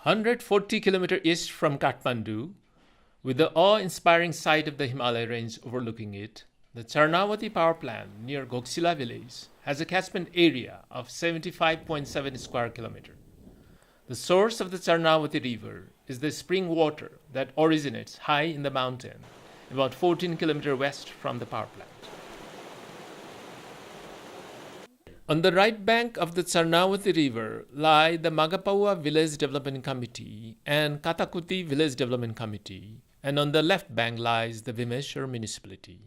140 kilometers east from Kathmandu, with the awe-inspiring sight of the Himalaya range overlooking it, the Charnavati power plant near Ghoksila village has a catchment area of 75.7 square kilometers. The source of the Charnavati river is the spring water that originates high in the mountain, about 14 kilometers west from the power plant. On the right bank of the Charnavati river lie the Magapaua Village Development Committee and Katakuti Village Development Committee, and on the left bank lies the Vimeshwar municipality.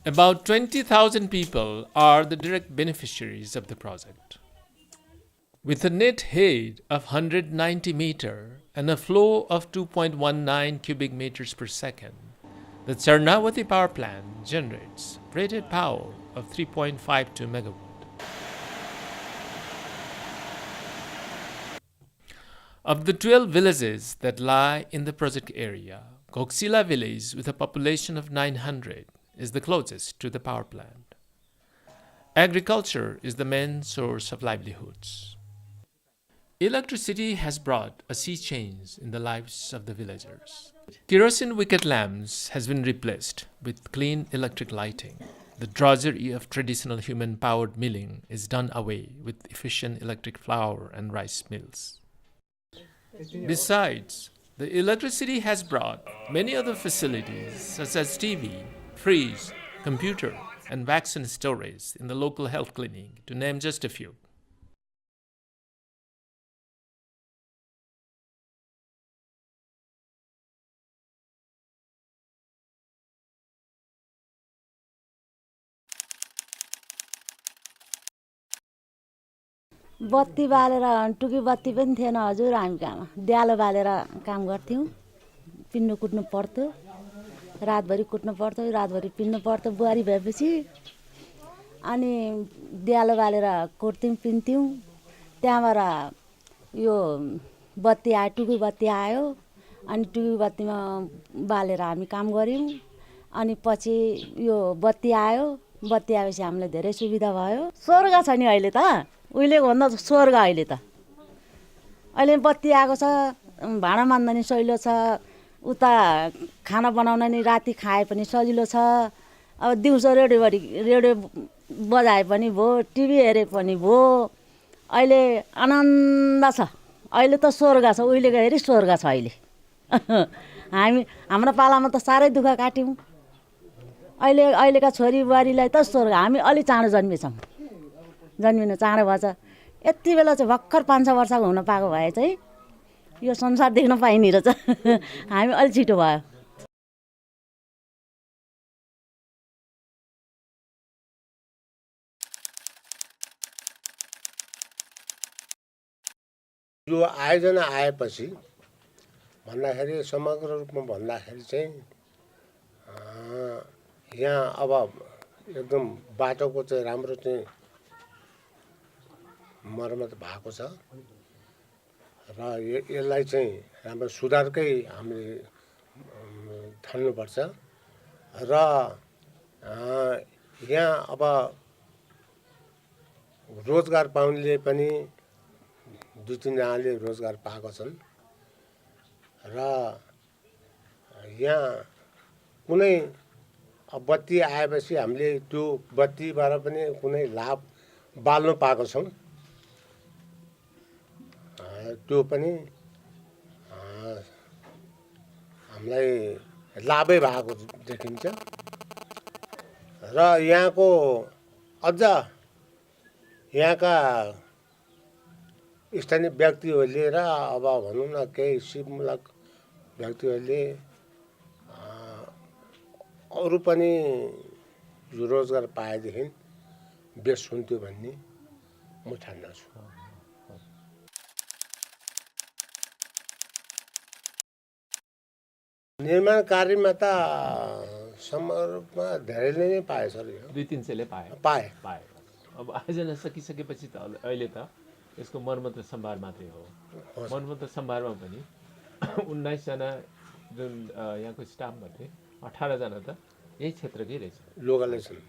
About 20,000 people are the direct beneficiaries of the project. With a net height of 190 meters and a flow of 2.19 cubic meters per second, the Charnavati power plant generates rated power of 3.52 megawatt. Of the 12 villages that lie in the project area, Ghoksila village, with a population of 900, is the closest to the power plant. Agriculture is the main source of livelihoods. Electricity has brought a sea change in the lives of the villagers. Kerosene wicket lamps has been replaced with clean electric lighting. The drudgery of traditional human-powered milling is done away with efficient electric flour and rice mills. Besides, the electricity has brought many other facilities such as TV, fridge, computer, and vaccine storage in the local health clinic, to name just a few. बत्ती बालेर टुकी बत्ती पनि थिएन हजुर हामी कहाँ द्यालो बालेर काम गर्थ्यौँ पिन्नु कुट्नु पर्थ्यो रातभरि कुट्नु पर्थ्यो रातभरि पिन्नु पर्थ्यो बुहारी भएपछि अनि द्यालो बालेर कुट्थ्यौँ पिन्थ्यौँ त्यहाँबाट यो बत्ती आयो टुकी बत्ती आयो अनि टुकी बत्तीमा बालेर हामी काम गऱ्यौँ अनि पछि यो बत्ती आयो बत्ती आएपछि हामीलाई धेरै सुविधा भयो स्वर्ग छ नि अहिले त उहिलेको भन्दा स्वर्ग अहिले त अहिले बत्ती आएको छ भाँडा मान्दा नि सजिलो छ उता खाना बनाउन नि राति खाए पनि सजिलो छ अब दिउँसो रेडियो बजाए पनि भयो टिभी हेरे पनि भयो अहिले आनन्द छ अहिले त स्वर्ग छ उहिलेको हेरी स्वर्ग छ अहिले हाम्रो पालामा त साह्रै दुःख काट्यौँ अहिलेका छोरी बुहारीलाई त स्वर्ग हामी अलि चाँडो जन्मेछौँ जन्मिनु चाँडो भएछ यति बेला चाहिँ भर्खर 5-6 वर्षको हुन पाएको भए चाहिँ यो संसार देख्न पाइने रहेछ हामी अलि छिटो भयो यो आयोजना आएपछि भन्दाखेरि समग्र रूपमा भन्दाखेरि चाहिँ यहाँ अब एकदम बाटोको चाहिँ राम्रो चाहिँ मर्मत भएको छ र यसलाई चाहिँ राम्रो सुधारकै हामीले ठान्नुपर्छ र यहाँ अब रोजगार पाउनेले पनि 2-3 जनाले रोजगार पाएको छन् र यहाँ कुनै बत्ती आएपछि हामीले त्यो बत्तीबाट पनि कुनै लाभ बाल्नु पाएको छौँ त्यो पनि हामीलाई लाभै भएको देखिन्छ र यहाँको अझ यहाँका स्थानीय व्यक्तिहरूले र अब भनौँ न केही सिपमूलक व्यक्तिहरूले अरू पनि रोजगार पाएदेखि बेस हुन्थ्यो भन्ने म ठान्दछु निर्माण कार्यमा त समग्र रूपमा धेरैले नै पाएछ र यो 200-300ले पाए अब आयोजना सकिसकेपछि त अहिले त यसको मर्मत र सम्भार मात्रै हो मर्मत र सम्भारमा पनि 19 जना जुन यहाँको स्टाफ मध्ये 18 जना त यही क्षेत्रकै रहेछ लोकलै छन्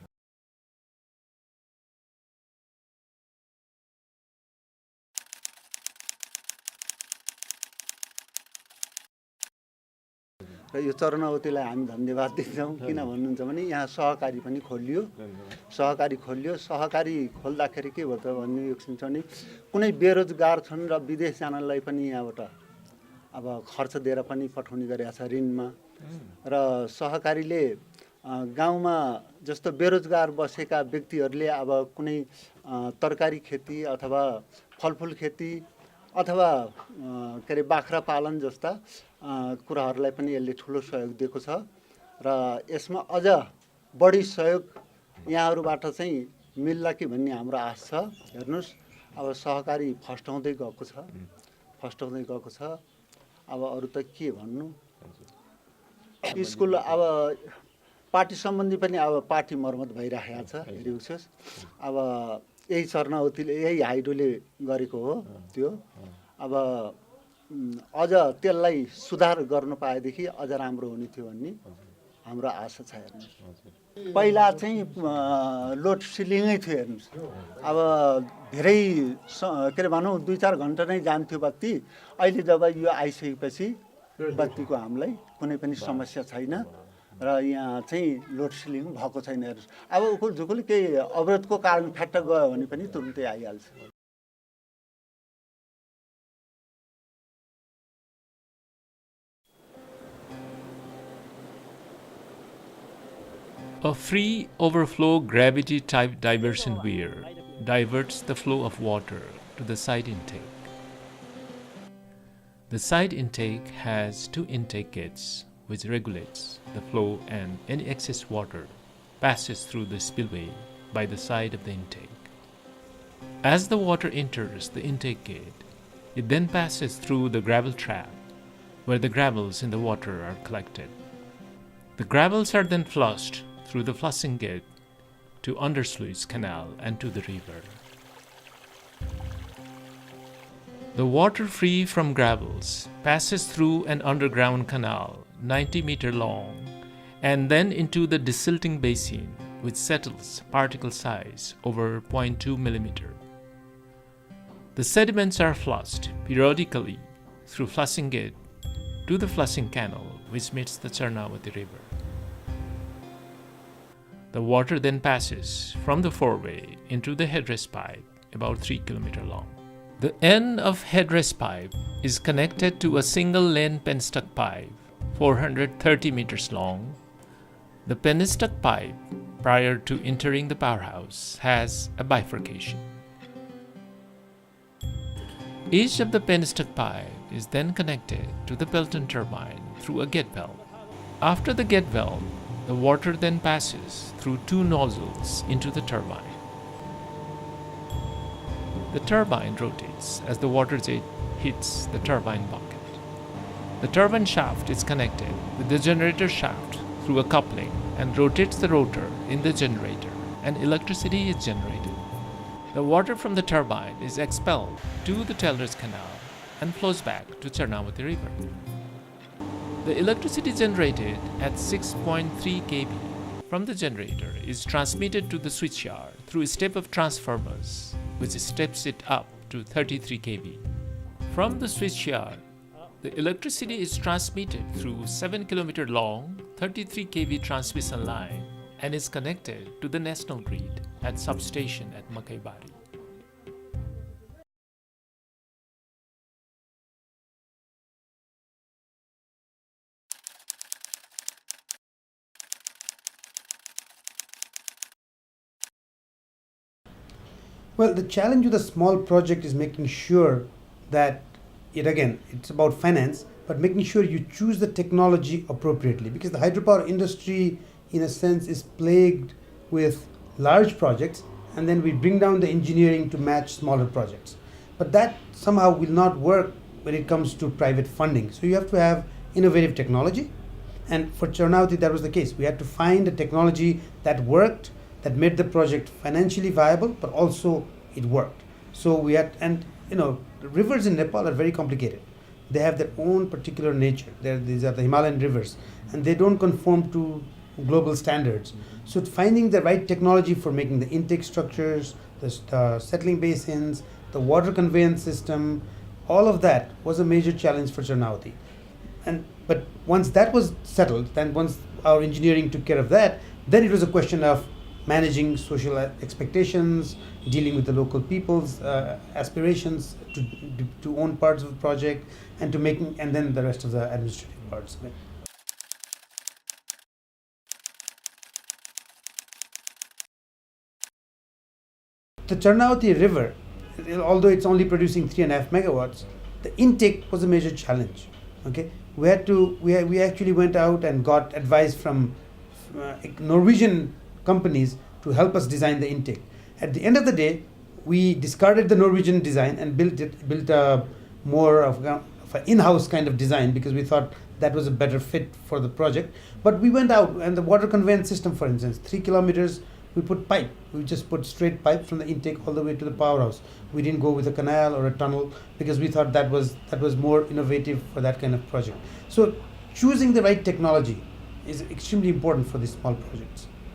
र यो चरनावतीलाई हामी धन्यवाद दिन्छौँ। किन भन्नुहुन्छ भने यहाँ सहकारी पनि खोलियो। सहकारी खोल्दाखेरि के भयो त भन्ने एकछिन छ भने कुनै बेरोजगार छन् र विदेश जानलाई पनि यहाँबाट अब खर्च दिएर पनि पठाउने गरेका छ ऋणमा। र सहकारीले गाउँमा जस्तो बेरोजगार बसेका व्यक्तिहरूले अब कुनै तरकारी खेती अथवा फलफुल खेती अथवा के अरे बाख्रा पालन जस्ता कुराहरूलाई पनि यसले ठुलो सहयोग दिएको छ। र यसमा अझ बढी सहयोग यहाँहरूबाट चाहिँ मिल्ला कि भन्ने हाम्रो आश छ। हेर्नुहोस् अब सहकारी फस्टाउँदै गएको छ। अब अरू त के भन्नु, स्कुल अब पार्टी सम्बन्धी पनि अब पार्टी मर्मत भइरहेको छ। हेरिनुहोस् अब यही चरनावतीले यही हाइड्रोले गरेको हो त्यो। अब अझ त्यसलाई सुधार गर्नु पाएदेखि अझ राम्रो हुने थियो भन्ने हाम्रो आशा छ। हेर्नुहोस् पहिला चाहिँ लोड सिलिङै थियो। हेर्नुहोस् अब धेरै के अरे भनौँ 2-4 घन्टा नै जान्थ्यो बत्ती। अहिले जब यो आइसकेपछि बत्तीको हामीलाई कुनै पनि समस्या छैन र यहाँ चाहिँ लोड सिलिङ भएको छैन। हेर्नुहोस् अब उखुल झुकुल केही अवरोधको कारण फ्याट्ट गयो भने पनि तुरुन्तै आइहाल्छ। A free overflow gravity type diversion weir diverts the flow of water to the side intake. The side intake has 2 intake gates which regulates the flow, and any excess water passes through the spillway by the side of the intake. As the water enters the intake gate, it then passes through the gravel trap where the gravels in the water are collected. The gravels are then flushed through the flushing gate to Undersluis Canal and to the river. The water free from gravels passes through an underground canal 90-meter long and then into the desilting basin, which settles particle size over 0.2 millimeter. The sediments are flushed periodically through flushing gate to the flushing canal, which meets the Charnavati River. The water then passes from the four-way into the headrest pipe, about 3 km long. The end of headrest pipe is connected to a single-lane penstock pipe, 430 meters long. The penstock pipe, prior to entering the powerhouse, has a bifurcation. Each of the penstock pipe is then connected to the Pelton turbine through a gate valve. After the gate valve, the water then passes through 2 nozzles into the turbine. The turbine rotates as the water jet hits the turbine bucket. The turbine shaft is connected with the generator shaft through a coupling and rotates the rotor in the generator, and electricity is generated. The water from the turbine is expelled to the Telres Canal and flows back to Charnavati River. The electricity generated at 6.3 kV from the generator is transmitted to the switchyard through a step of transformers, which steps it up to 33 kV. From the switchyard, the electricity is transmitted through 7 km long 33 kV transmission line and is connected to the national grid at substation at Makaibari. Well, the challenge with a small project is making sure that, yet again, it's about finance, but making sure you choose the technology appropriately, because the hydropower industry, in a sense, is plagued with large projects, and then we bring down the engineering to match smaller projects. But that somehow will not work when it comes to private funding. So you have to have innovative technology, and for Charnavati that was the case. We had to find a technology that worked, that made the project financially viable, but also it worked. So we had, and the rivers in Nepal are very complicated. They have their own particular nature. These are the Himalayan rivers, and they don't conform to global standards. So finding the right technology for making the intake structures, the settling basins, the water conveyance system, all of that was a major challenge for Charnavati. But once that was settled, then once our engineering took care of that, then it was a question of managing social expectations, dealing with the local people's aspirations to own parts of the project, and then the rest of the administrative parts of it. The Charnavati River, although it's only producing 3.5 megawatts, the intake was a major challenge. Okay, we actually went out and got advice from Norwegian companies to help us design the intake. At the end of the day, we discarded the Norwegian design and built a more of an in-house kind of design, because we thought that was a better fit for the project. But we went out, and the water conveyance system, for instance, 3 kilometers, we put pipe. We just put straight pipe from the intake all the way to the powerhouse. We didn't go with a canal or a tunnel, because we thought that was more innovative for that kind of project. So choosing the right technology is extremely important for these small projects.